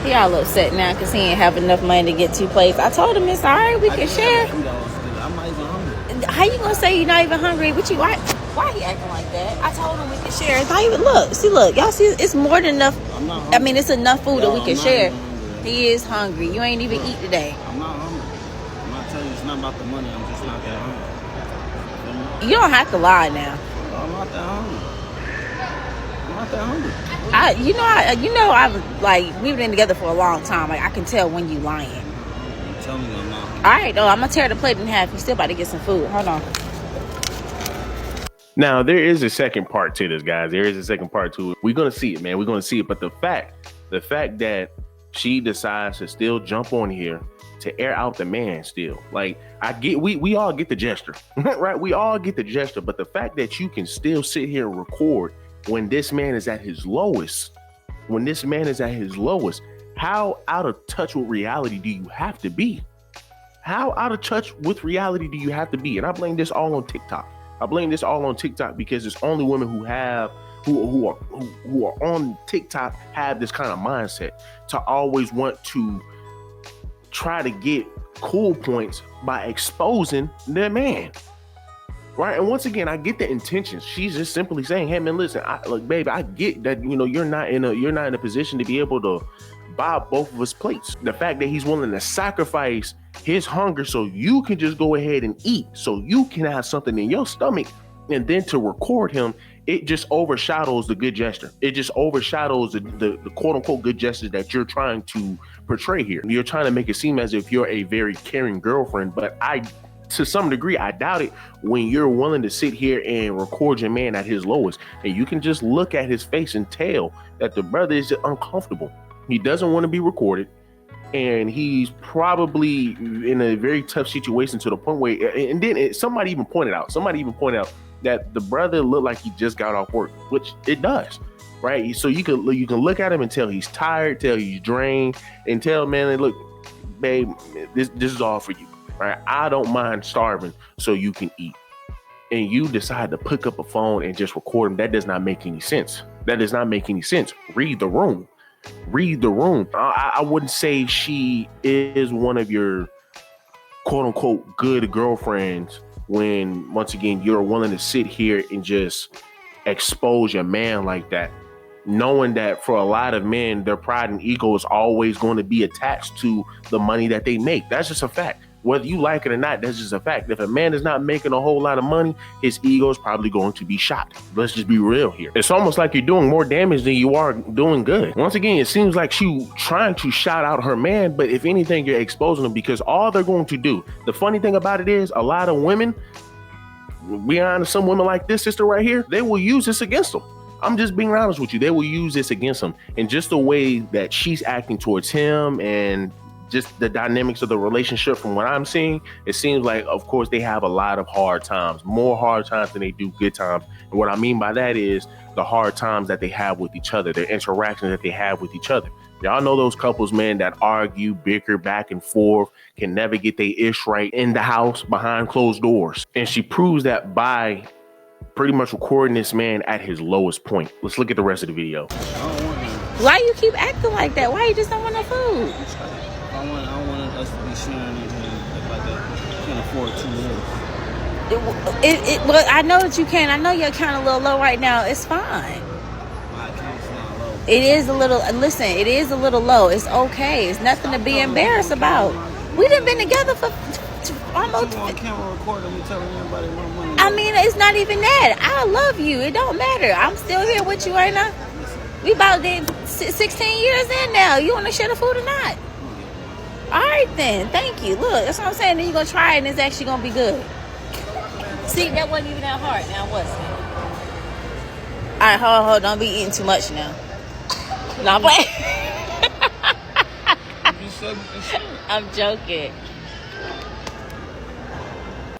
He all upset now because he ain't have enough money to get 2 plates. I told him it's all right, we can share. I'm not even hungry. How you gonna say you're not even hungry? What you, why he acting like that? I told him we can share. It's not even, look, y'all see, it's more than enough. I'm not hungry. I mean, it's enough food that we can share. Hungry. He is hungry. You ain't even eat today. I'm not hungry. I'm not telling you it's not about the money. I'm just not that hungry. You don't have to lie now. I'm not that hungry. I'm not that hungry. I've like, we've been together for a long time. Like, I can tell when you lying. I'm telling you I'm not hungry. All right, though, I'm gonna tear the plate in half. You still about to get some food. Hold on. Now, there is a second part to this, guys. There is a second part to it. We're going to see it, man. We're going to see it. But the fact that she decides to still jump on here to air out the man still, like, we all get the gesture, right? We all get the gesture. But the fact that you can still sit here and record when this man is at his lowest, how out of touch with reality do you have to be? How out of touch with reality do you have to be? And I blame this all on TikTok. Because it's only women who are on TikTok have this kind of mindset to always want to try to get cool points by exposing their man. Right. And once again, I get the intentions. She's just simply saying, hey, man, listen, look, baby, I get that, you're not in a position to be able to buy both of us plates. The fact that he's willing to sacrifice his hunger so you can just go ahead and eat, so you can have something in your stomach, and then to record him, it just overshadows the good gesture. It just overshadows the quote unquote good gesture that you're trying to portray here. You're trying to make it seem as if you're a very caring girlfriend, but to some degree, I doubt it when you're willing to sit here and record your man at his lowest. And you can just look at his face and tell that the brother is uncomfortable. He doesn't want to be recorded. And he's probably in a very tough situation to the point where, and then somebody even pointed out that the brother looked like he just got off work, which it does, right? So you can look at him and tell he's tired, tell he's drained, and tell, man, look, babe, this is all for you, right? I don't mind starving so you can eat. And you decide to pick up a phone and just record him. That does not make any sense. Read the room. I wouldn't say she is one of your quote unquote good girlfriends when, once again, you're willing to sit here and just expose your man like that, knowing that for a lot of men, their pride and ego is always going to be attached to the money that they make. That's just a fact. Whether you like it or not, that's just a fact. If a man is not making a whole lot of money, his ego is probably going to be shot. Let's just be real here. It's almost like you're doing more damage than you are doing good. Once again, it seems like she trying to shout out her man, but if anything, you're exposing them, because all they're going to do, the funny thing about it is, a lot of women, be honest, some women like this sister right here, they will use this against them. I'm just being honest with you. They will use this against him. And just the way that she's acting towards him and just the dynamics of the relationship, from what I'm seeing, it seems like, of course, they have a lot of hard times, more hard times than they do good times. And what I mean by that is the hard times that they have with each other, their interactions that they have with each other. Y'all know those couples, man, that argue, bicker back and forth, can never get their ish right in the house behind closed doors. And she proves that by pretty much recording this man at his lowest point. Let's look at the rest of the video. Why you keep acting like that? Why you just don't want no food? I wanted us to be sharing it like that. Can't afford 2 meals. Well, I know that you can. I know your account a little low right now. It's fine. My account's not low. It is a little. Listen, it is a little low. It's okay. It's nothing to be embarrassed about. We done been together for almost. You on camera recording me telling everybody my money. I mean, it's not even that. I love you. It don't matter. I'm still here with you right now. We about 16 years in now. You want to share the food or not? All right then, thank you. Look, that's what I'm saying. Then you're gonna try it and it's actually gonna be good. See, that wasn't even that hard. Now was it? All right, hold. Don't be eating too much now. No, play. I'm joking.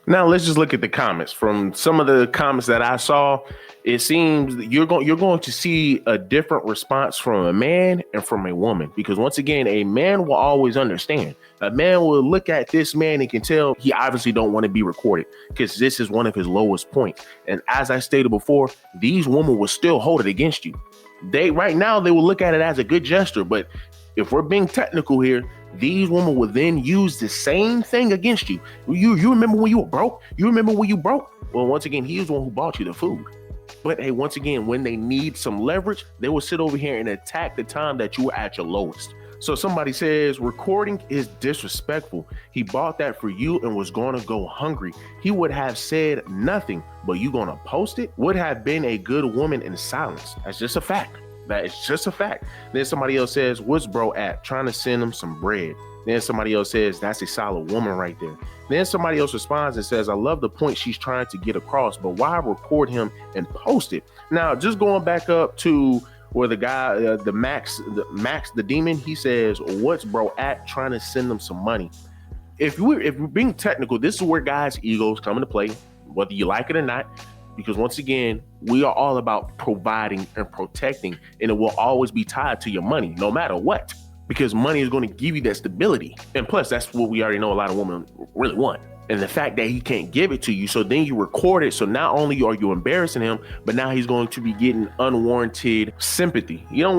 Now let's just look at the comments. From some of the comments that I saw, it seems that you're going to see a different response from a man and from a woman, because once again, a man will always understand. A man will look at this man and can tell he obviously don't want to be recorded because this is one of his lowest points. And as I stated before, these women will still hold it against you. Right now they will look at it as a good gesture, but if we're being technical here, these women will then use the same thing against you. You remember when you were broke? You remember when you broke? Well, once again, he was the one who bought you the food. But hey, once again, when they need some leverage, they will sit over here and attack the time that you were at your lowest. So somebody says recording is disrespectful. He bought that for you and was going to go hungry. He would have said nothing, but you going to post it? Would have been a good woman in silence. That's just a fact. That is just a fact. Then somebody else says, what's bro at? Trying to send him some bread. Then somebody else says, that's a solid woman right there. Then somebody else responds and says, I love the point she's trying to get across, but why record him and post it? Now, just going back up to where the guy, the Max, the demon, he says, what's bro at? Trying to send them some money. If we're being technical, this is where guys' egos come into play, whether you like it or not. Because once again, we are all about providing and protecting, and it will always be tied to your money, no matter what. Because money is going to give you that stability. And plus, that's what we already know a lot of women really want. And the fact that he can't give it to you, so then you record it. So not only are you embarrassing him, but now he's going to be getting unwarranted sympathy. You don't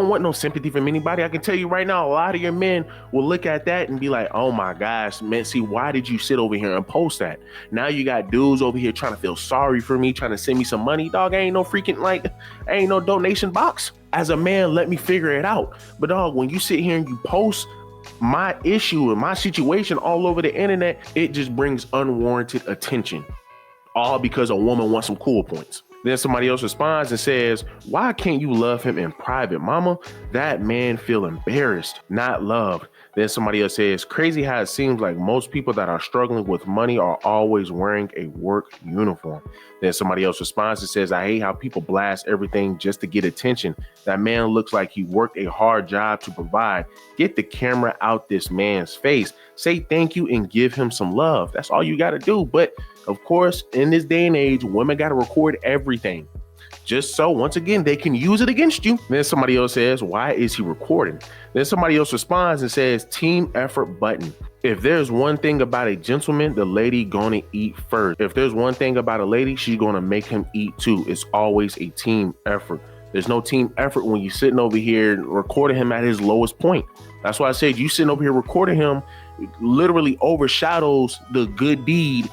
want no sympathy from anybody. I can tell you right now, a lot of your men will look at that and be like, oh my gosh, man, see, why did you sit over here and post that? Now you got dudes over here trying to feel sorry for me, trying to send me some money. Dog, ain't no freaking ain't no donation box. As a man, let me figure it out. But dog, when you sit here and you post my issue and my situation all over the internet, it just brings unwarranted attention, all because a woman wants some cool points. Then somebody else responds and says, why can't you love him in private, mama? That man feel embarrassed, not loved. Then somebody else says, crazy how it seems like most people that are struggling with money are always wearing a work uniform. Then somebody else responds and says, I hate how people blast everything just to get attention. That man looks like he worked a hard job to provide. Get the camera out this man's face. Say thank you and give him some love. That's all you got to do. But of course, in this day and age, women got to record everything, just so once again they can use it against you. Then somebody else says, why is he recording? Then somebody else responds and says, team effort button. If there's one thing about a gentleman, the lady gonna eat first. If there's one thing about a lady, she's gonna make him eat too. It's always a team effort. There's no team effort when you're sitting over here recording him at his lowest point. That's why I said you sitting over here recording him literally overshadows the good deed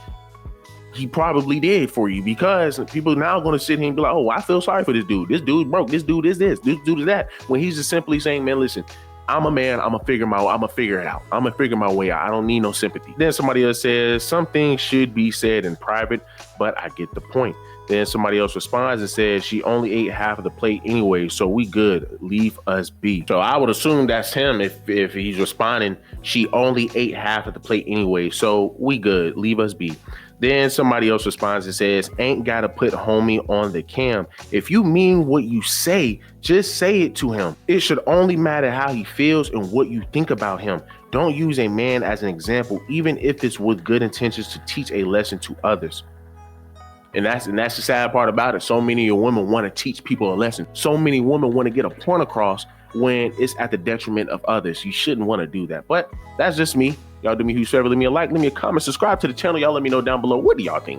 he probably did for you, because people now going to sit here and be like, oh, I feel sorry for this dude. This dude broke. This dude is this dude is that. When he's just simply saying, man, listen, I'm a man. I'm gonna figure it out. I'm gonna figure my way out. I don't need no sympathy. Then somebody else says, some things should be said in private, but I get the point. Then somebody else responds and says, she only ate half of the plate anyway, so we good. Leave us be. So I would assume that's him if he's responding, she only ate half of the plate anyway, so we good. Leave us be. Then somebody else responds and says, ain't gotta put homie on the cam. If you mean what you say, just say it to him. It should only matter how he feels and what you think about him. Don't use a man as an example, even if it's with good intentions to teach a lesson to others. And that's the sad part about it. So many of your women want to teach people a lesson. So many women want to get a point across when it's at the detriment of others. You shouldn't want to do that. But that's just me. Y'all do me a huge favor, leave me a like, leave me a comment, subscribe to the channel. Y'all let me know down below, what do y'all think?